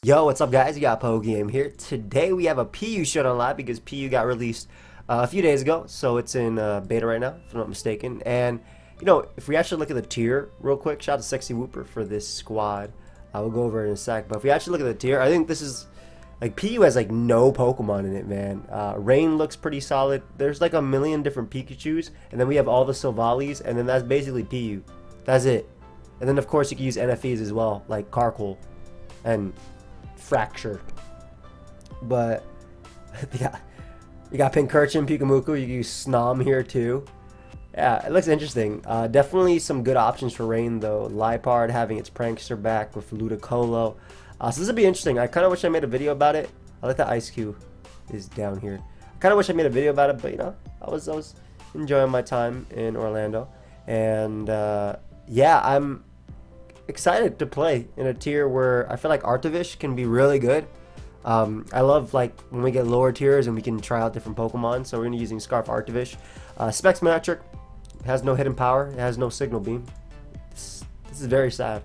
Yo, what's up guys? You got pokeaimMD here. Today we have a PU Showdown live because PU got released a few days ago, so it's in beta right now, if I'm not mistaken. And you know, if we actually look at the tier real quick, shout out to Sexy Whooper for this squad. We'll go over it in a sec. But if we actually look at the tier, I think this is like PU has like no Pokemon in it, man. Rain looks pretty solid. There's like a million different Pikachus, and then we have all the Silvalis, and then that's basically PU. That's it. And then of course you can use NFEs as well, like Carkol and Fracture. But yeah, you got Pincurchin, Pikamuku. You can use Snom here too. Yeah, it looks interesting. Definitely some good options for Rain though. Liepard having its Prankster back with Ludicolo. So this would be interesting. I kind of wish I made a video about it. I like that Ice Cube is down here. I kind of wish I made a video about it, but you know, I was enjoying my time in Orlando, and yeah, I'm excited to play in a tier where I feel like Arctovish can be really good. I love like when we get lower tiers and we can try out different Pokemon. So we're gonna be using Scarf Arctovish. Specs Manectric has no hidden power. It has no Signal Beam. This is very sad.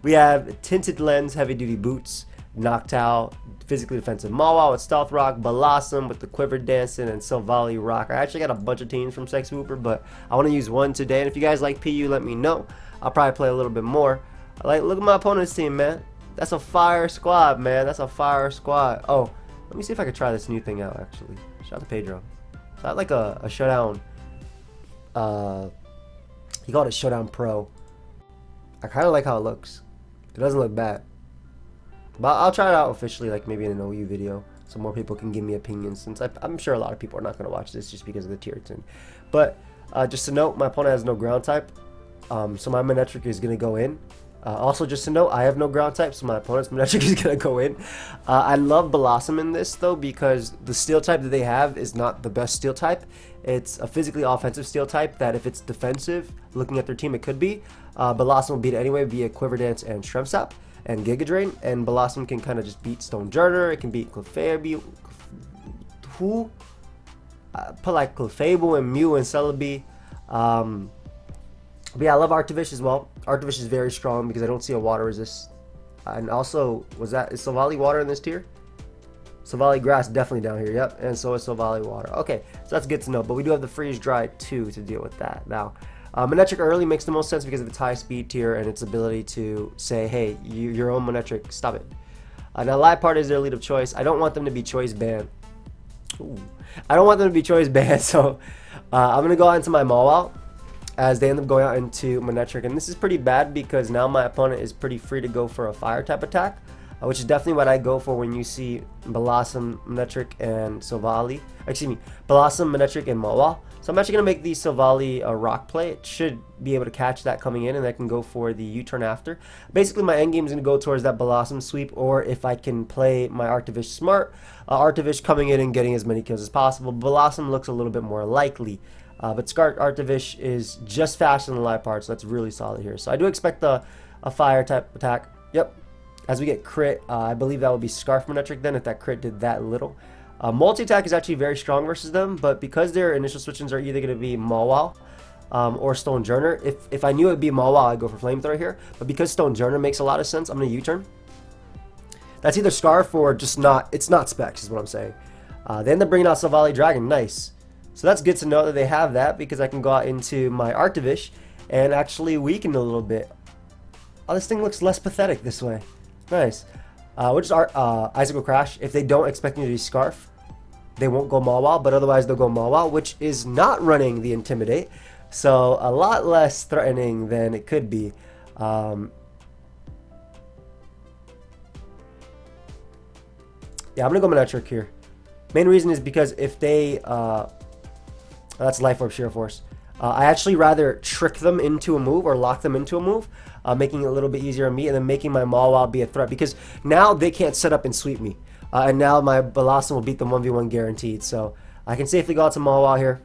We have Tinted Lens, Heavy Duty Boots, Noctowl, Physically Defensive Mawile with Stealth Rock, Bellossom with the Quiver Dancing, and Silvally Rock. I actually got a bunch of teams from Sex Whooper, but I want to use one today. And if you guys like PU, let me know. I'll probably play a little bit more. Look at my opponent's team, man. That's a fire squad, man. That's a fire squad. Oh, let me see if I can try this new thing out, actually. Shout out to Pedro. Is that like a Showdown? He called it Showdown Pro. I kind of like how it looks. It doesn't look bad. But I'll try it out officially, like maybe in an OU video, so more people can give me opinions, since I'm sure a lot of people are not going to watch this just because of the tier it's in. But just to note, my opponent has no ground type. So my Manectric is going to go in. Also, just to note, I have no ground type, so my opponent's Manectric is going to go in. I love Bellossom in this, though, because the steel type that they have is not the best steel type. It's a physically offensive steel type that if it's defensive, looking at their team, it could be. Bellossom will beat it anyway via Quiver Dance and Shrimp Sap and Giga Drain. And Bellossom can kind of just beat Stonejourner. It can beat Clefairy. Who? Put like Clefable and Mew and Celebi. But yeah, I love Arctovish as well. Arctovish is very strong because I don't see a water resist. And also, is Silvally water in this tier? Silvally grass definitely down here, yep. And so is Silvally water. Okay, so that's good to know. But we do have the freeze dry too to deal with that. Now, Manectric early makes the most sense because of its high speed tier and its ability to say, hey, your own Manectric, stop it. Now, Liepard is their lead of choice. I don't want them to be choice banned. Ooh. I don't want them to be choice banned, so I'm going to go out into my Mawile as they end up going out into Manectric. And this is pretty bad because now my opponent is pretty free to go for a fire type attack, which is definitely what I go for when you see Bellossom, Manectric, and Silvally. Excuse me, Bellossom, Manectric, and Mawile. So I'm actually going to make the Silvally a rock play. It should be able to catch that coming in, and I can go for the U-turn after. Basically, my endgame is going to go towards that Bellossom sweep, or if I can play my Arctovish smart, Arctovish coming in and getting as many kills as possible. Bellossom looks a little bit more likely. But Scarf Arctovish is just faster than the Liepard, so that's really solid here. So I do expect a fire type attack. Yep. As we get crit, I believe that would be Scarf Manectric then if that crit did that little. Multi-attack is actually very strong versus them, but because their initial switch-ins are either going to be Mawile or Stonejourner, if I knew it would be Mawile, I'd go for Flamethrower here. But because Stonejourner makes a lot of sense, I'm going to U-turn. That's either Scarf or just not, it's not Specs is what I'm saying. They end up bringing out Silvally Dragon, nice. So that's good to know that they have that because I can go out into my Arctovish and actually weaken a little bit. Oh, this thing looks less pathetic this way. Nice. We'll just Icicle Crash. If they don't expect me to be Scarf, they won't go Mawile, but otherwise they'll go Mawile, which is not running the Intimidate. So a lot less threatening than it could be. Yeah, I'm going to go Manectric here. Main reason is because if they... that's Life Orb Sheer Force. I actually rather trick them into a move or lock them into a move, making it a little bit easier on me, and then making my Mawile be a threat because now they can't set up and sweep me. And now my Bellossom will beat them 1v1 guaranteed. So I can safely go out to Mawile here.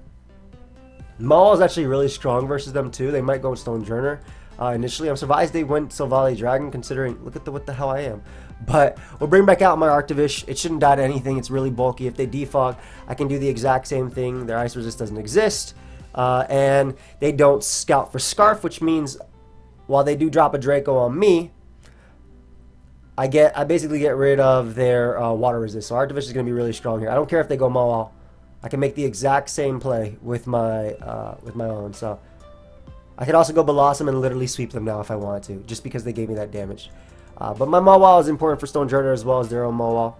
Mawile is actually really strong versus them too. They might go with Stonejourner. Initially, I'm surprised they went Silvally Dragon considering, look at what the hell I am. But we'll bring back out my Arctovish. It shouldn't die to anything. It's really bulky. If they defog, I can do the exact same thing. Their Ice Resist doesn't exist. and they don't scout for Scarf, which means while they do drop a Draco on me, I basically get rid of their water resist. So Arctovish is going to be really strong here. I don't care if they go Mawile. I can make the exact same play with my own. So I could also go Bellossom and literally sweep them now if I wanted to, just because they gave me that damage. But my Mawile is important for Stonejourner as well as their own Mawile.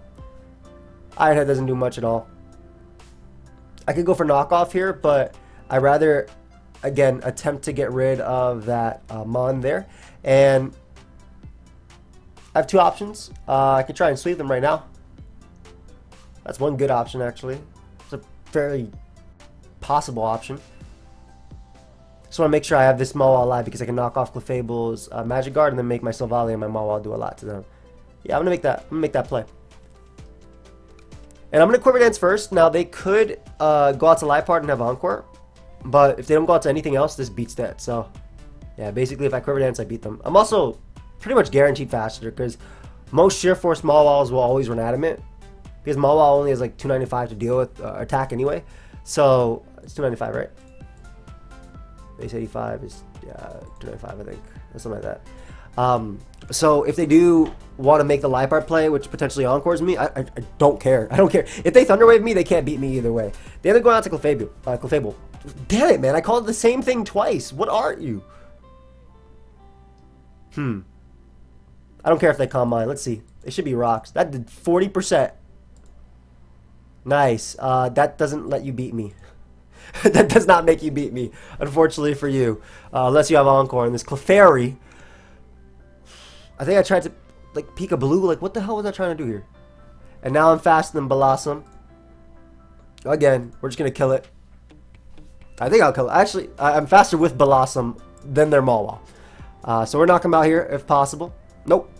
Iron Head doesn't do much at all. I could go for knockoff here, but I'd rather, again, attempt to get rid of that Mon there. And I have two options. I can try and sweep them right now. That's one good option, actually. It's a fairly possible option. Just want to make sure I have this Mawile alive because I can knock off Clefable's Magic Guard and then make my Silvally and my Mawile do a lot to them. Yeah, I'm gonna make that play. And I'm gonna Quiver Dance first. Now they could go out to Liepard and have Encore, but if they don't go out to anything else, this beats that. So yeah, basically if I Quiver Dance, I beat them. I'm also pretty much guaranteed faster because most Sheer Force Mawiles will always run Adamant because Mawile only has like 295 to deal with attack anyway. So it's 295, right? Base 85 is 295, I think, or something like that. So if they do want to make the Liepard play, which potentially Encores me, I don't care. I don't care. If they Thunderwave me, they can't beat me either way. They end up going out to Clefable. Damn it, man. I called the same thing twice. What are you? I don't care if they Calm Mind. Let's see. They should be rocks. That did 40%. Nice. That doesn't let you beat me. That does not make you beat me, unfortunately for you. Unless you have Encore. And this Clefairy, I think I tried to, like, Peekaboo. Like, what the hell was I trying to do here? And now I'm faster than Bellossom. Again, we're just going to kill it. I think I'll kill it. Actually, I'm faster with Bellossom than their Mawile. So we're knocking them out here if possible. Nope.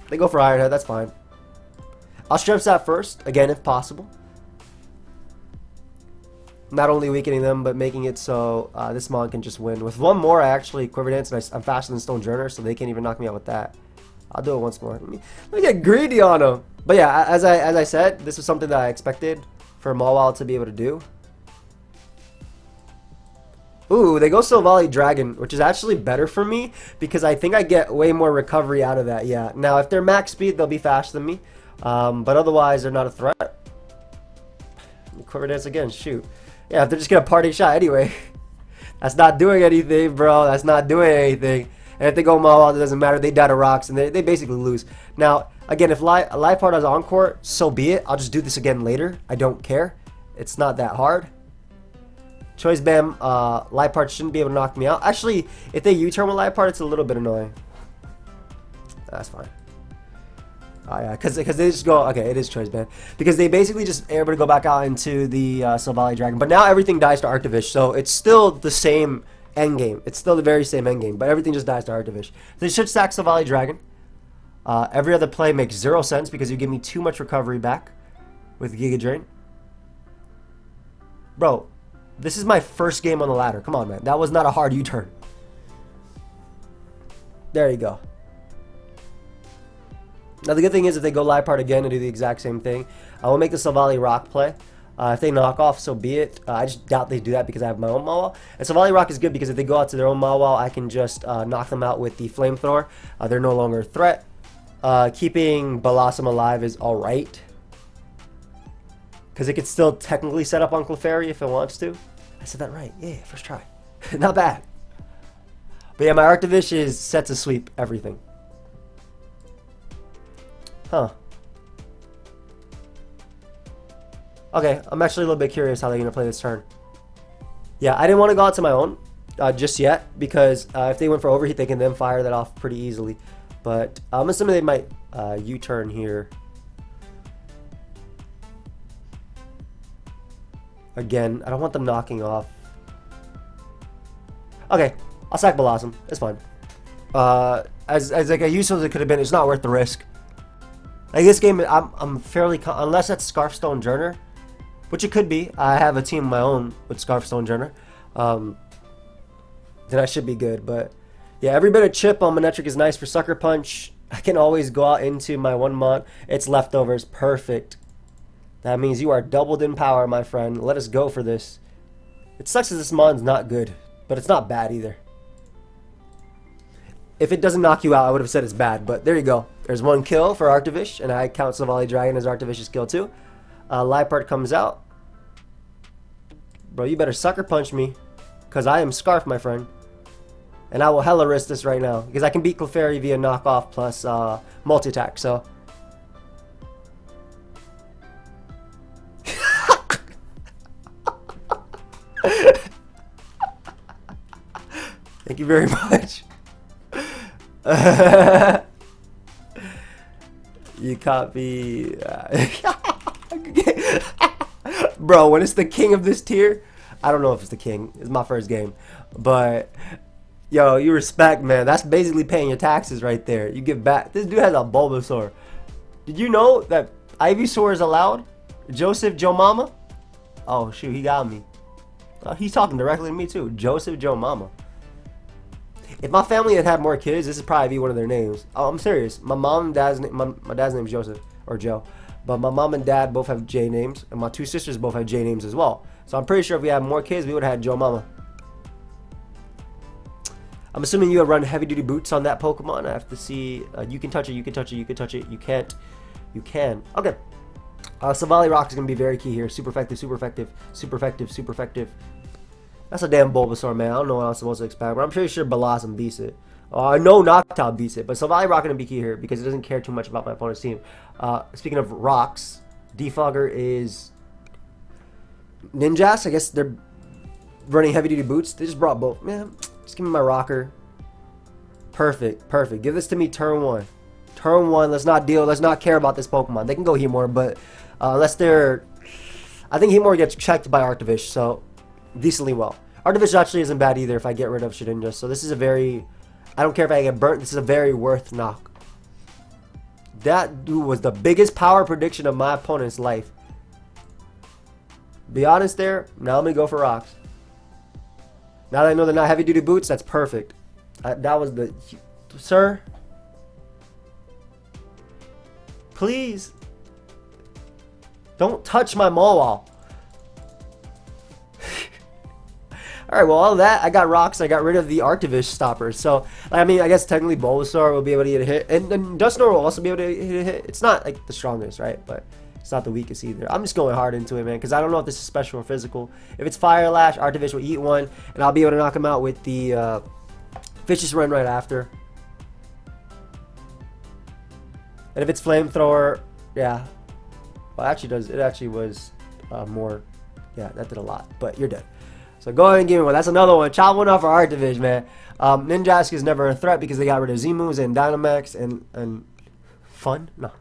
They go for Iron Head. That's fine. I'll Strength Sap first, again, if possible. Not only weakening them, but making it so this Mon can just win. With one more, I actually Quiver Dance, and I'm faster than Stonejourner, so they can't even knock me out with that. I'll do it once more. Let me get greedy on them. But yeah, as I said, this was something that I expected for Mawile to be able to do. Ooh, they go Silvally Dragon, which is actually better for me because I think I get way more recovery out of that. Yeah. Now, if they're max speed, they'll be faster than me, but otherwise, they're not a threat. Quiver Dance again. Shoot. Yeah, if they're just gonna party shot anyway, that's not doing anything, bro. That's not doing anything. And if they go Mawile, it doesn't matter. They die to rocks, and they basically lose. Now, again, if Liepard has Encore, so be it. I'll just do this again later. I don't care. It's not that hard. Choice Bam, Liepard shouldn't be able to knock me out. Actually, if they U-turn with Liepard, it's a little bit annoying. That's fine. Oh yeah, because they just go, okay, it is Choice Band. Because they basically just able to go back out into the Silvally Dragon. But now everything dies to Arctovish, so it's still the same endgame. It's still the very same endgame, but everything just dies to Arctovish. They should stack Silvally Dragon. Every other play makes 0 sense because you give me too much recovery back with Giga Drain. Bro, this is my first game on the ladder. Come on, man. That was not a hard U-turn. There you go. Now, the good thing is if they go Liepard again and do the exact same thing, I will make the Silvally Rock play. If they knock off, so be it. I just doubt they do that because I have my own Mawile. And Silvally Rock is good because if they go out to their own Mawile, I can just knock them out with the Flamethrower. They're no longer a threat. Keeping Bellossom alive is alright. Because it could still technically set up on Clefairy if it wants to. I said that right. Yeah, first try. Not bad. But yeah, my Arctovish is set to sweep everything. Huh. Okay, I'm actually a little bit curious how they're going to play this turn. Yeah, I didn't want to go out to my own just yet because if they went for Overheat, they can then fire that off pretty easily. But I'm assuming they might U-turn here. Again, I don't want them knocking off. Okay, I'll sack Bellossom. It's fine. As like a useful as it could have been, it's not worth the risk. Like this game, I'm fairly unless that's Scarfstone Journer, which it could be. I have a team of my own with Scarfstone Journer. Then I should be good. But yeah, every bit of chip on Manectric is nice for Sucker Punch. I can always go out into my one mod. It's leftovers, perfect. That means you are doubled in power, my friend. Let us go for this. It sucks that this mon's not good, but it's not bad either. If it doesn't knock you out, I would have said it's bad, but there you go. There's 1 kill for Arctovish, and I count Savali Dragon as Arctovish's kill too. Liepard comes out. Bro, you better sucker punch me, because I am Scarf, my friend. And I will hella risk this right now, because I can beat Clefairy via knockoff plus multi-attack, so... Thank you very much. You copy. Bro, when it's the king of this tier, I don't know if it's the king. It's my first game. But, yo, you respect, man. That's basically paying your taxes right there. You give back. This dude has a Bulbasaur. Did you know that Ivysaur is allowed? Joseph Joe Mama? Oh, shoot, he got me. He's talking directly to me, too. Joseph Joe Mama. If my family had had more kids, this would probably be one of their names. Oh, I'm serious. My mom and dad's my dad's name is Joseph or Joe, but my mom and dad both have J names, and my 2 sisters both have J names as well. So I'm pretty sure if we had more kids, we would have had Joe Mama. I'm assuming you would run heavy duty boots on that Pokemon. I have to see. You can touch it. You can touch it. You can touch it. You can't. You can. Okay. Savali Rock is gonna be very key here. Super effective. Super effective. Super effective. Super effective. That's a damn Bulbasaur, man. I don't know what I was supposed to expect, but I'm pretty sure Bellossom beats it. I know Noctowl beats it, but Savali Rock gonna be key here because it doesn't care too much about my opponent's team. Speaking of rocks, Defogger is Ninjask. I guess they're running heavy duty boots. They just brought both. Man, just give me my rocker. Perfect, perfect. Give this to me turn 1. Turn 1. Let's not deal. Let's not care about this Pokemon. They can go Hemor, but unless they're, I think Hemor gets checked by Arctovish, so. Decently well. Arctovish actually isn't bad either if I get rid of Shedinja. So this is a very... I don't care if I get burnt. This is a very worth knock. That dude was the biggest power prediction of my opponent's life. Be honest there. Now I'm going to go for rocks. Now that I know they're not heavy duty boots, that's perfect. That was the... Sir? Please. Don't touch my Mawile. Alright, well, all of that, I got rocks, I got rid of the Arctovish stoppers. So, I mean, I guess technically Bulbasaur will be able to get a hit. And Dusknoir will also be able to hit a hit. It's not, like, the strongest, right? But it's not the weakest either. I'm just going hard into it, man, because I don't know if this is special or physical. If it's Fire Lash, Arctovish will eat one, and I'll be able to knock him out with the Fishious Rend right after. And if it's Flamethrower, yeah. Well, it actually was more, yeah, that did a lot. But you're dead. So go ahead and give me one. That's another one. Chop one off for Arctovish, man. Ninjask is never a threat because they got rid of Z-moves and Dynamax and fun. No,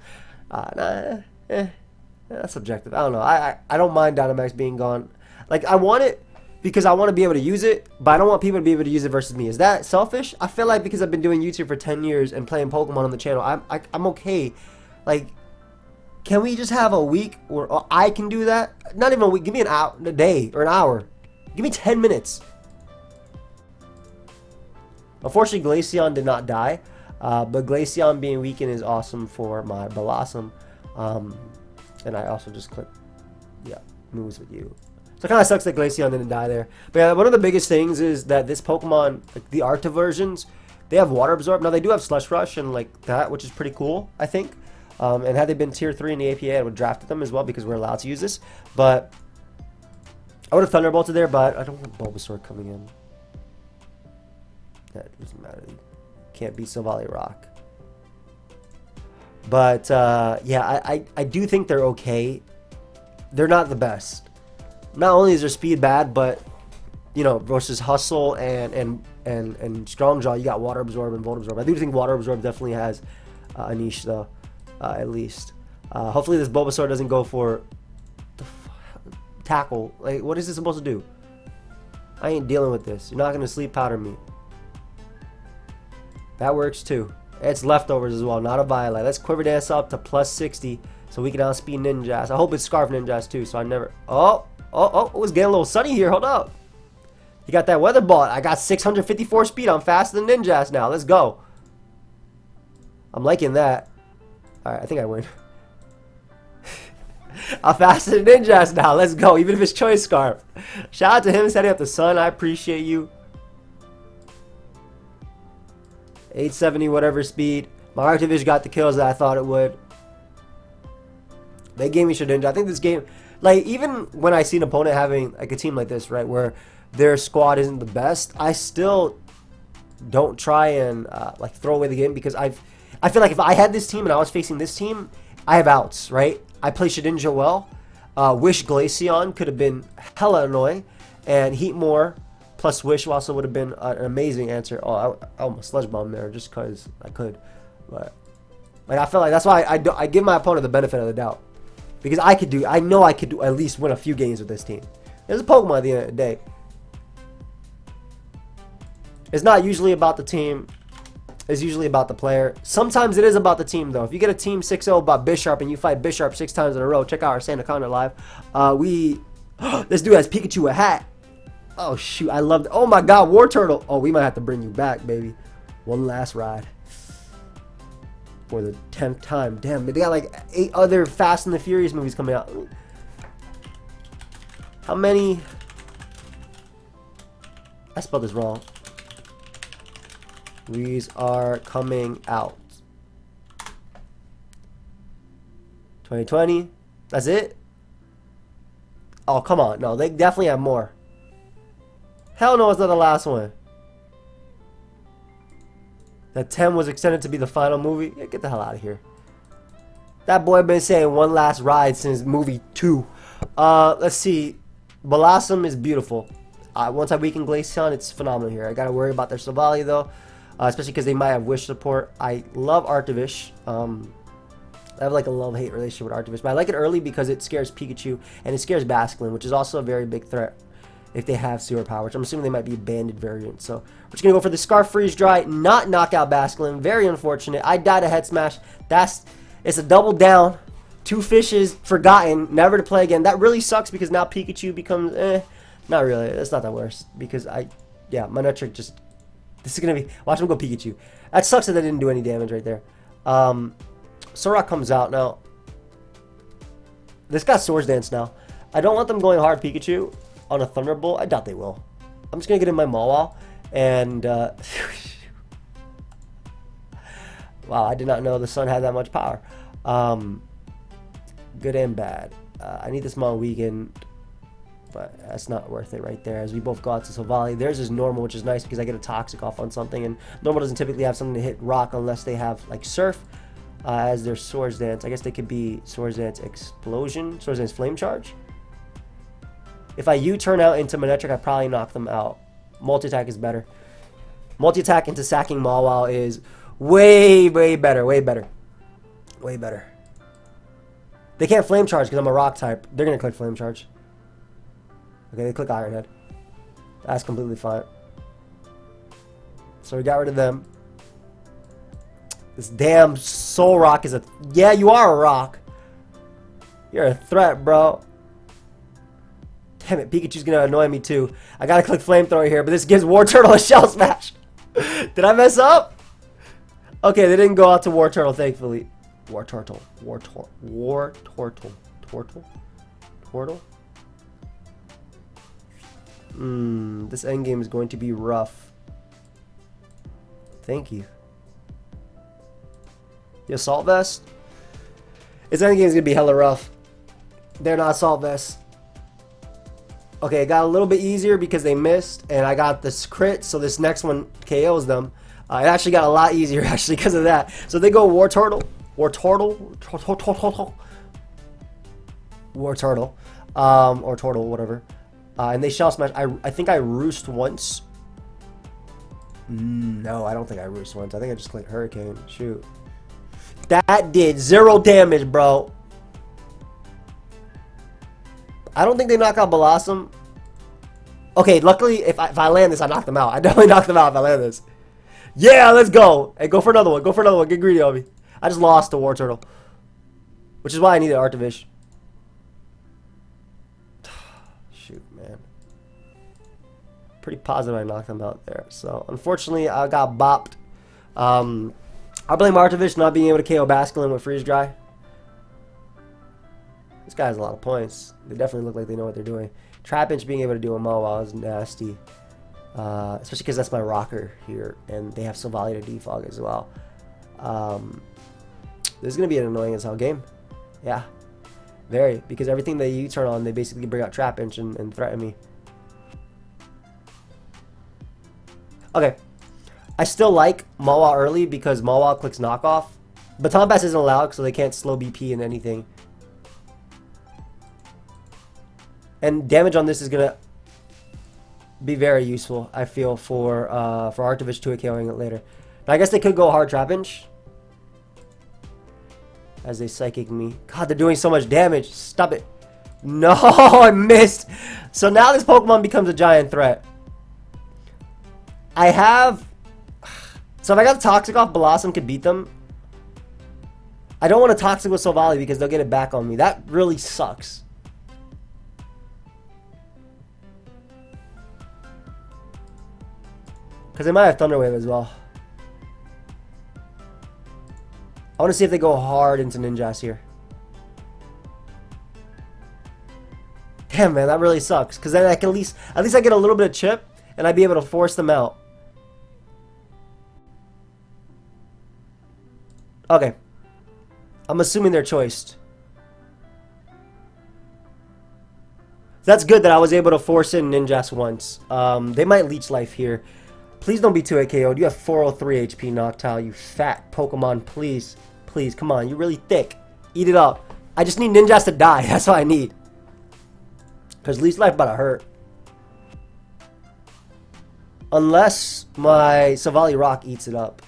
that's subjective. I don't know. I don't mind Dynamax being gone. Like I want it because I want to be able to use it, but I don't want people to be able to use it versus me. Is that selfish? I feel like because I've been doing YouTube for 10 years and playing Pokemon on the channel, I'm okay. Like, can we just have a week where I can do that? Not even a week. Give me an hour, a day, or an hour. Give me 10 minutes. Unfortunately, Glaceon did not die. But Glaceon being weakened is awesome for my Bellossom. And I also just clicked, yeah, moves with you. So it kind of sucks that Glaceon didn't die there. But yeah, one of the biggest things is that this Pokemon, like the Arcto versions, they have Water Absorb. Now they do have Slush Rush and like that, which is pretty cool, I think. And had they been tier 3 in the APA, I would have drafted them as well because we're allowed to use this. But I would have Thunderbolted there, but I don't want Bulbasaur coming in. That doesn't matter. You can't beat Savali Rock. But, yeah, I do think they're okay. They're not the best. Not only is their speed bad, but, you know, versus Hustle and Strong Jaw, you got Water Absorb and Volt Absorb. I do think Water Absorb definitely has a niche, though, at least. Hopefully this Bulbasaur doesn't go for tackle. Like, what is this supposed to do? I ain't dealing with this. You're not gonna sleep powder me. That works too. It's leftovers as well, not a Violet. Let's Quiver Dance up to plus 60 so we can outspeed Ninjask. I hope it's Scarf Ninjask too, so I never. Oh, it's getting a little sunny here. Hold up. You got that Weather Ball. I got 654 speed. I'm faster than Ninjask now. Let's go. I'm liking that. Alright, I think I win. I'm faster than Ninjask now. Let's go. Even if it's Choice Scarf. Shout out to him setting up the sun. I appreciate you. 870 whatever speed. My Arctovish got the kills that I thought it would. They gave me Showdown. I think this game, like, even when I see an opponent having like a team like this, right, where their squad isn't the best, I still don't try and like throw away the game, because I feel like if I had this team and I was facing this team, I have outs, right? I play Shedinja well. Wish Glaceon could have been hella annoying, and Heatmore plus Wish also would have been an amazing answer. Oh, I almost Sludge Bomb there just because I could, but like I feel like that's why I give my opponent the benefit of the doubt, because I know I could do at least win a few games with this team. There's a Pokemon at the end of the day. It's not usually about the team. It's usually about the player. Sometimes it is about the team, though. If you get a team 6-0 about Bisharp and you fight Bisharp 6 times in a row, check out our Santa Conda live. This dude has Pikachu a hat. Oh, shoot. I love it. Oh, my God. War Turtle. Oh, we might have to bring you back, baby. One last ride. For the 10th time. Damn, they got like 8 other Fast and the Furious movies coming out. How many? I spelled this wrong. These are coming out. 2020. That's it? Oh, come on. No, they definitely have more. Hell no, it's not the last one. That 10 was extended to be the final movie. Yeah, get the hell out of here. That boy been saying one last ride since movie 2. Let's see. Bellossom is beautiful. Once I weaken Glaceon, it's phenomenal here. I gotta worry about their Silvally though. Especially because they might have Wish support. I love Arctovish. I have like a love-hate relationship with Arctovish. But I like it early because it scares Pikachu. And it scares Basculin, which is also a very big threat if they have Sewer Power. Which I'm assuming they might be a banded variant. So we're just going to go for the Scarf Freeze Dry. Not knock out Basculin. Very unfortunate. I died a Head Smash. It's a double down. 2 fishes forgotten. Never to play again. That really sucks because now Pikachu becomes not really. It's not that worse. Because my Manectric just... This is going to be... Watch him go Pikachu. That sucks that they didn't do any damage right there. Sorok comes out now. This got Swords Dance now. I don't want them going hard Pikachu on a Thunderbolt. I doubt they will. I'm just going to get in my Mawile. And... wow, I did not know the sun had that much power. Good and bad. I need this Mon weekend. But that's not worth it right there. As we both go out to Silvally. Theirs is normal, which is nice because I get a Toxic off on something. And normal doesn't typically have something to hit rock unless they have like Surf as their Swords Dance. I guess they could be Swords Dance Explosion, Swords Dance Flame Charge. If I U-turn out into Manectric, I probably knock them out. Multi-attack is better. Multi-attack into sacking Mawile is way, way better. Way better. Way better. They can't Flame Charge because I'm a Rock type. They're going to click Flame Charge. Okay, they click Iron Head. That's completely fine. So we got rid of them. This damn Soul Rock is a... Yeah, you are a rock. You're a threat, bro. Damn it, Pikachu's gonna annoy me too. I gotta click Flamethrower here, but this gives War Turtle a Shell Smash. Did I mess up? Okay, they didn't go out to War Turtle, thankfully. War Turtle. War Turtle. Tortle? This endgame is going to be rough. Thank you. The Assault Vest? This endgame is going to be hella rough. They're not Assault Vests. Okay, it got a little bit easier because they missed, and I got this crit, so this next one KOs them. It actually got a lot easier, actually, because of that. So they go War Turtle. Or Turtle, whatever. And they Shell Smash. I think I Roost once. No, I don't think I Roost once. I think I just clicked Hurricane. Shoot. That did 0 damage, bro. I don't think they knock out Bellossom. Okay, luckily, if I land this, I knock them out. I definitely knock them out if I land this. Yeah, let's go. Hey, go for another one. Go for another one. Get greedy on me. I just lost to War Turtle. Which is why I needed Arctovish. Shoot, man. Pretty positive I knocked them out there. So, unfortunately, I got bopped. I blame Arctovish not being able to KO Basculin with Freeze Dry. This guy has a lot of points. They definitely look like they know what they're doing. Trapinch being able to do a Mawa is nasty. Especially because that's my rocker here. And they have Silvally to defog as well. This is going to be an annoying as hell game. Yeah. Very. Because everything that you turn on, they basically bring out Trapinch and threaten me. Okay. I still like Mawa early because Mawa clicks knockoff. Baton Pass isn't allowed, so they can't slow BP in anything. And damage on this is going to be very useful, I feel, for Arctovish 2 KOing it later. Now, I guess they could go hard Trapinch. As they psychic me. God, they're doing so much damage. Stop it. No, I missed. So now this Pokemon becomes a giant threat. I have... So if I got Toxic off, Bellossom could beat them. I don't want to Toxic with Silvally because they'll get it back on me. That really sucks. Because they might have Thunder Wave as well. I want to see if they go hard into Ninjask here. Damn, man, that really sucks. Because then I can at least I get a little bit of chip, and I'd be able to force them out. Okay. I'm assuming they're choiced. That's good that I was able to force in Ninjask once. They might Leech Life here. Please don't be 2 KO'd. You have 403 HP Noctowl, you fat Pokemon. Please. Please, come on. You're really thick. Eat it up. I just need Ninjask to die. That's all I need. Because Leech Life about to hurt. Unless my Silvally Rock eats it up.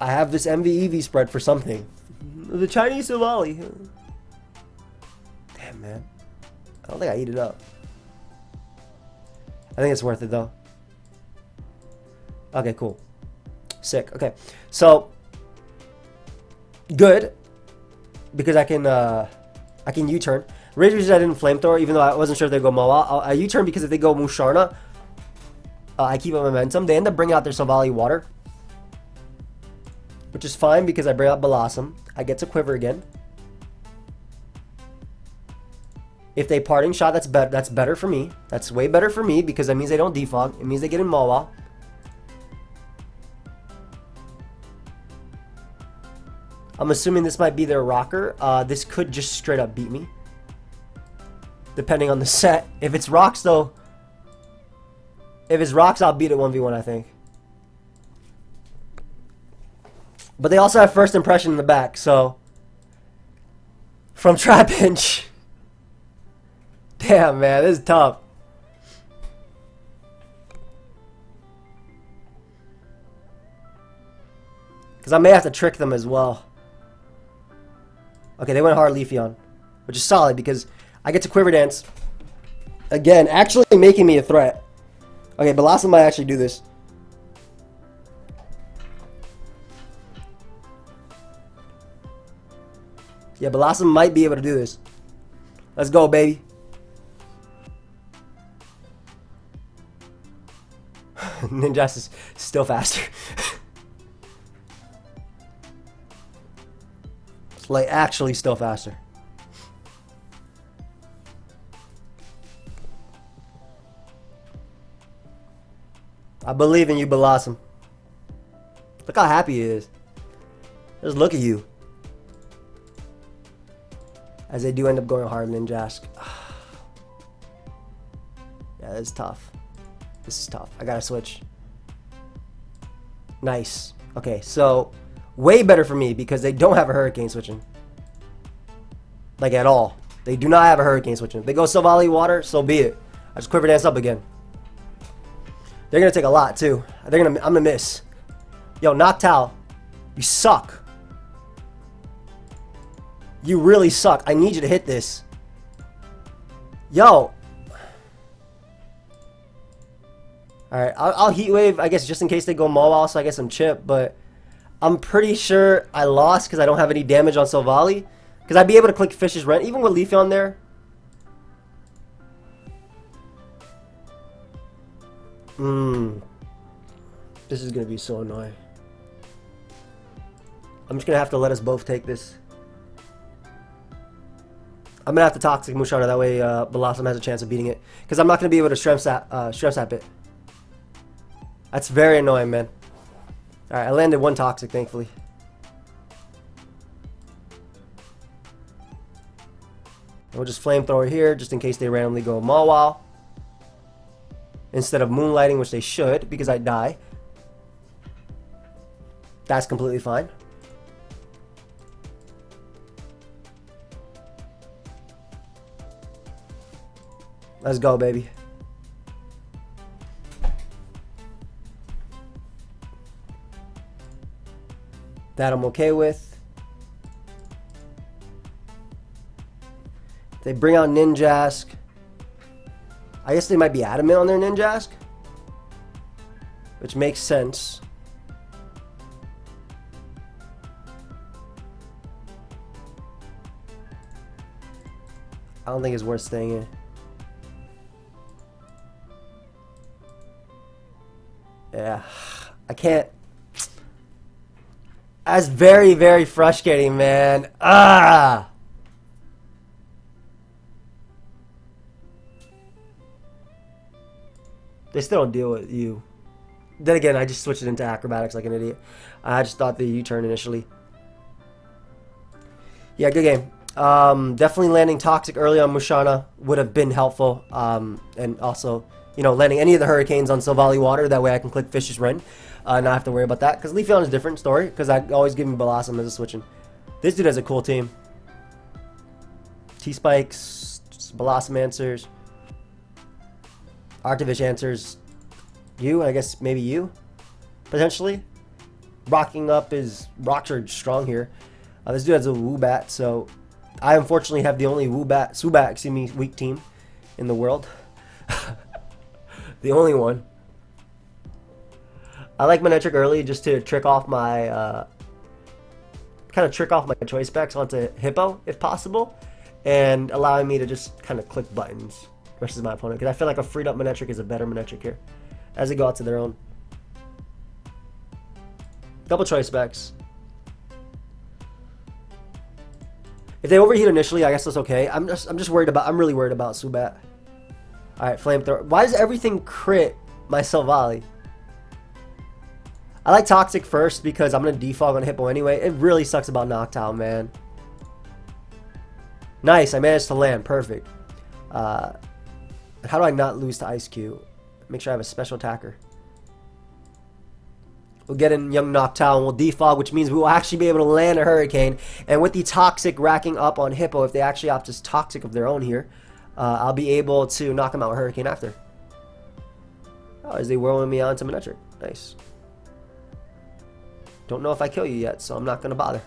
I have this MV-EV spread for something. The Chinese Silvally. Damn, man. I don't think I eat it up. I think it's worth it, though. Okay, cool. Sick. Okay. So, good. Because I can U-turn. Originally, I didn't Flamethrower, even though I wasn't sure if they'd go Moa. I U-turn because if they go Musharna, I keep up momentum. They end up bringing out their Silvally Water. Which is fine because I bring out Bellossom. I get to Quiver again. If they Parting Shot, that's better for me. That's way better for me because that means they don't defog. It means they get in Mawa. I'm assuming this might be their rocker. This could just straight up beat me. Depending on the set. If it's rocks, though. If it's rocks, I'll beat it 1v1, I think. But they also have first impression in the back, so. From Trapinch. Damn, man, this is tough. Because I may have to trick them as well. Okay, they went hard Leafeon, which is solid because I get to Quiver Dance. Again, actually making me a threat. Okay, Bellossom might actually do this. Yeah, Bellossom might be able to do this. Let's go, baby. Ninjask is still faster. Like, actually still faster. I believe in you, Bellossom. Look how happy he is. Just look at you. As they do end up going hard, Ninjask. Yeah, this is tough. This is tough. I gotta switch. Nice. Okay, so way better for me because they don't have a Hurricane switching. Like at all. They do not have a Hurricane switching. If they go Silvally Water, so be it. I just Quiver Dance up again. They're gonna take a lot too. I'm gonna miss. Yo, Noctowl, you suck. You really suck. I need you to hit this. Yo. Alright, I'll Heat Wave, I guess, just in case they go Mawile, so I get some chip, but I'm pretty sure I lost because I don't have any damage on Silvally. Because I'd be able to click Fishious Rend, even with Leafeon there. This is going to be so annoying. I'm just going to have to let us both take this. I'm gonna have to Toxic Musharna, that way Bellossom has a chance of beating it. Because I'm not gonna be able to Strength Sap it. That's very annoying, man. Alright, I landed one Toxic, thankfully. And we'll just Flamethrower here, just in case they randomly go Mawile. Instead of Moonlighting, which they should, because I die. That's completely fine. Let's go, baby. That I'm okay with. They bring out Ninjask. I guess they might be adamant on their Ninjask, which makes sense. I don't think it's worth staying in. Yeah, I can't. That's very, very frustrating, man. Ah! They still don't deal with you. Then again, I just switched it into acrobatics like an idiot. I just thought the U-turn initially. Yeah, good game. Definitely landing Toxic early on Musharna would have been helpful. And also, you know, landing any of the Hurricanes on Silvally Water. That way I can click Fishious Rend. Not have to worry about that. Because Leafeon is a different story. Because I always give him Bellossom as a switching. This dude has a cool team. T-Spikes, Bellossom answers. Arctovish answers you, I guess maybe you, potentially. Rocking up is Rocksurge strong here. This dude has a Woobat, so I unfortunately have the only Zubat, weak team in the world. The only one. I like Manectric early just to trick off my, choice specs onto Hippo if possible, and allowing me to just kind of click buttons versus my opponent, because I feel like a freed up Manectric is a better Manectric here as they go out to their own. Double choice specs. If they overheat initially, I guess that's okay. I'm really worried about Zubat. Alright, Flamethrower. Why does everything crit my Silvally? I like Toxic first because I'm gonna defog on Hippo anyway. It really sucks about Noctowl, man. Nice, I managed to land. Perfect. How do I not lose to Ice Cube? Make sure I have a special attacker. We'll get in young Noctowl and we'll defog, which means we will actually be able to land a Hurricane. And with the Toxic racking up on Hippo, if they actually opt as Toxic of their own here, I'll be able to knock him out with Hurricane after. Oh, as they whirling me onto Manectric. Nice. Don't know if I kill you yet, so I'm not going to bother.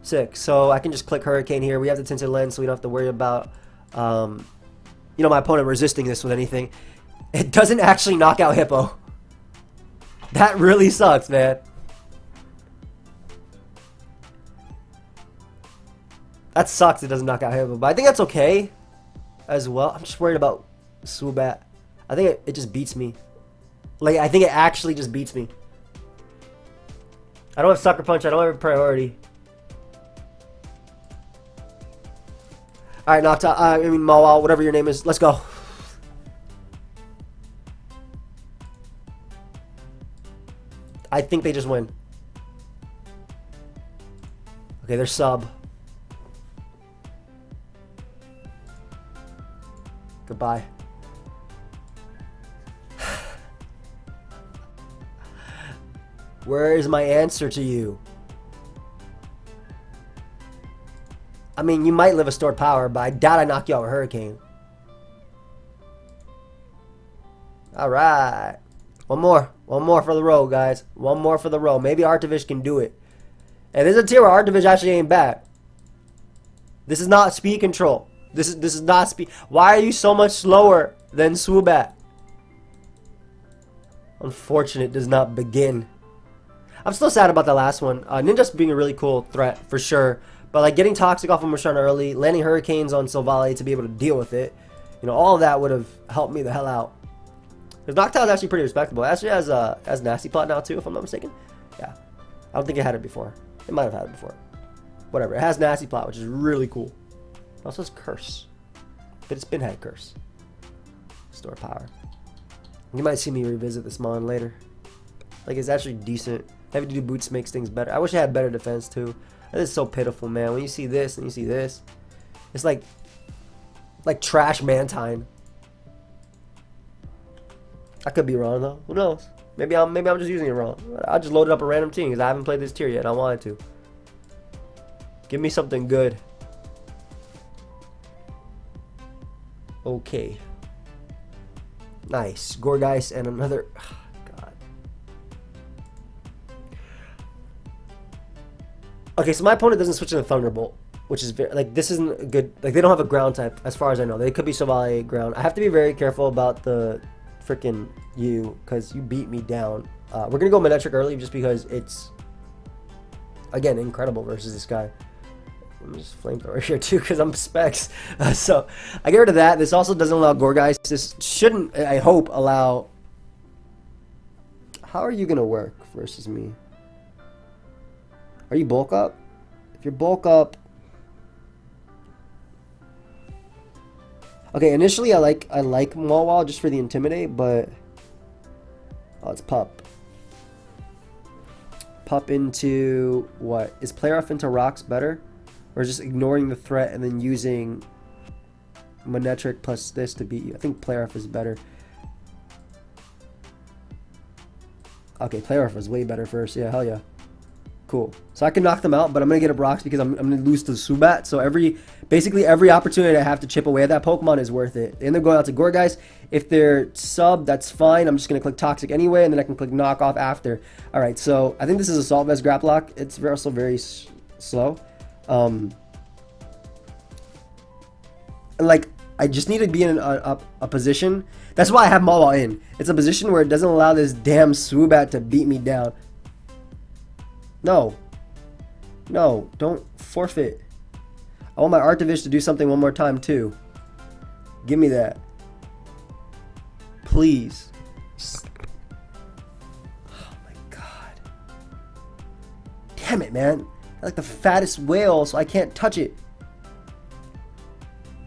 Sick. So I can just click Hurricane here. We have the Tinted Lens, so we don't have to worry about you know, my opponent resisting this with anything. It doesn't actually knock out Hippo. That really sucks, man. That sucks it doesn't knock out Hippo, but I think that's okay as well. I'm just worried about Zubat. I think it just beats me. Like, I think it actually just beats me. I don't have Sucker Punch. I don't have a priority. Alright, Noctowl. Mawile, whatever your name is. Let's go. I think they just win. Okay, they're sub. Goodbye. Where is my answer to you? I mean, you might live a stored power, but I doubt I knock you out with Hurricane. Alright. One more. One more for the row, guys. One more for the row. Maybe Arctovish can do it. And there's a tier where Arctovish actually ain't bad. This is not speed control. This is not speed. Why are you so much slower than Zubat? Unfortunate does not begin. I'm still sad about the last one. Ninjask being a really cool threat for sure. But like getting Toxic off of Musharna early, landing Hurricanes on Silvally to be able to deal with it, you know, all of that would have helped me the hell out. Because Noctowl is actually pretty respectable. It actually has Nasty Plot now too, if I'm not mistaken. Yeah. I don't think it had it before. It might have had it before. whatever. It has Nasty Plot, which is really cool. It also has Curse. But it's Spinhead Curse. Store power. You might see me revisit this mon later. Like, it's actually decent. Heavy duty boots makes things better. I wish I had better defense too. This is so pitiful, man. When you see this and you see this, it's like trash Mantine. I could be wrong though. Who knows? Maybe I'm just using it wrong. I just loaded up a random team because I haven't played this tier yet and I wanted to. Give me something good. Okay. Nice. Gorgeist and another. Oh, God. Okay, so my opponent doesn't switch into Thunderbolt, which is very, like, this isn't a good. Like, they don't have a ground type as far as I know. They could be Savalle ground. I have to be very careful about the freaking you because you beat me down. We're gonna go Manectric early just because it's, again, incredible versus this guy. I'm just flamethrower here too because I'm specs. So I get rid of that. This also doesn't allow Gorgeist. This shouldn't, I hope, allow. How are you gonna work versus me? Are you bulk up? If you're bulk up, okay. Initially, I like Mawwall just for the intimidate, but it's Pup. Pup into what? Is Play Rough into Rocks better? Or just ignoring the threat and then using Manectric plus this to beat you? I think Play Rough is better. Okay, Play Rough is way better first. Yeah, hell yeah. Cool. So I can knock them out, but I'm going to get up Rocks because I'm going to lose to Zubat. So basically every opportunity I have to chip away at that Pokemon is worth it. They end up going out to Gorgeist. If they're sub, that's fine. I'm just going to click Toxic anyway, and then I can click Knock Off after. Alright, so I think this is Assault Vest Graplock. It's also very slow. Like, I just need to be in a position. That's why I have Mawwall in. It's a position where it doesn't allow this damn Swoobat to beat me down. No, don't forfeit. I want my Arctovish to do something one more time too. Give me that, please. Oh my God, damn it, man. I like the fattest whale, so I can't touch it.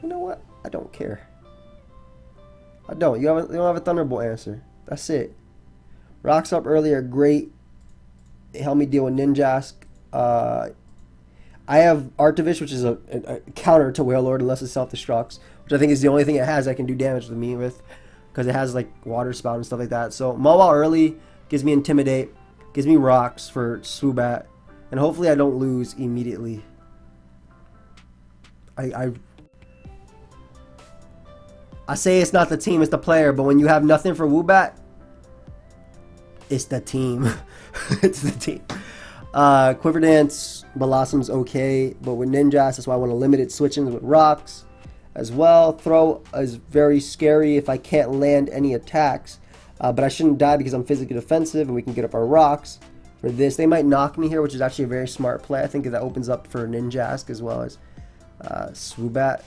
You know what? I don't care. I don't. You don't have a Thunderbolt answer. That's it. Rocks up earlier, great. It helped me deal with Ninjask. I have Arctovish, which is a counter to Wailord unless it self-destructs, which I think is the only thing it has that can do damage to me with, because it has like Water Spout and stuff like that. So Mawwall early gives me Intimidate, gives me Rocks for Swoobat, and hopefully I don't lose immediately. I say it's not the team, it's the player, but when you have nothing for Woobat, it's the team. It's the team. Quiver Dance, Bellossom's okay, but with Ninjask, that's why I want to limit it switching with Rocks as well. Throw is very scary if I can't land any attacks, but I shouldn't die because I'm physically defensive and we can get up our Rocks for this. They might knock me here, which is actually a very smart play. I think that opens up for Ninjask as well as Swoobat.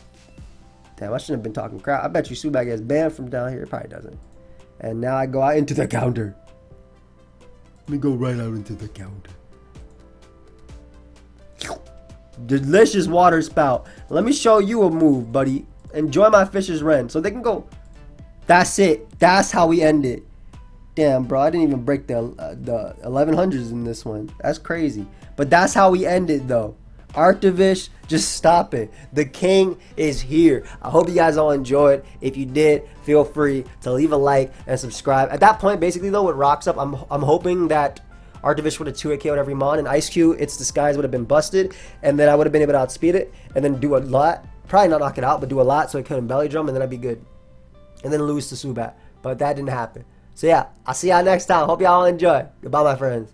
Damn, I shouldn't have been talking crap. I bet you Swoobat gets banned from down here. It probably doesn't. And now I go out into the counter. Let me go right out into the counter. Delicious Water Spout. Let me show you a move, buddy. Enjoy my Fishious Rend. So they can go. That's it. That's how we end it. Damn, bro. I didn't even break the 1100s in this one. That's crazy. But that's how we end it, though. Arctovish, just stop it. The king is here. I hope you guys all enjoyed. If you did, feel free to leave a like and subscribe. At that point, basically though, with Rocks up, I'm hoping that Arctovish would have 2-hit KO'd every mon, and Ice Cube, its disguise would have been busted, and then I would have been able to outspeed it, and then do a lot. Probably not knock it out, but do a lot so it couldn't belly drum, and then I'd be good. And then lose to Zubat. But that didn't happen. So yeah, I'll see y'all next time. Hope y'all enjoy. Goodbye, my friends.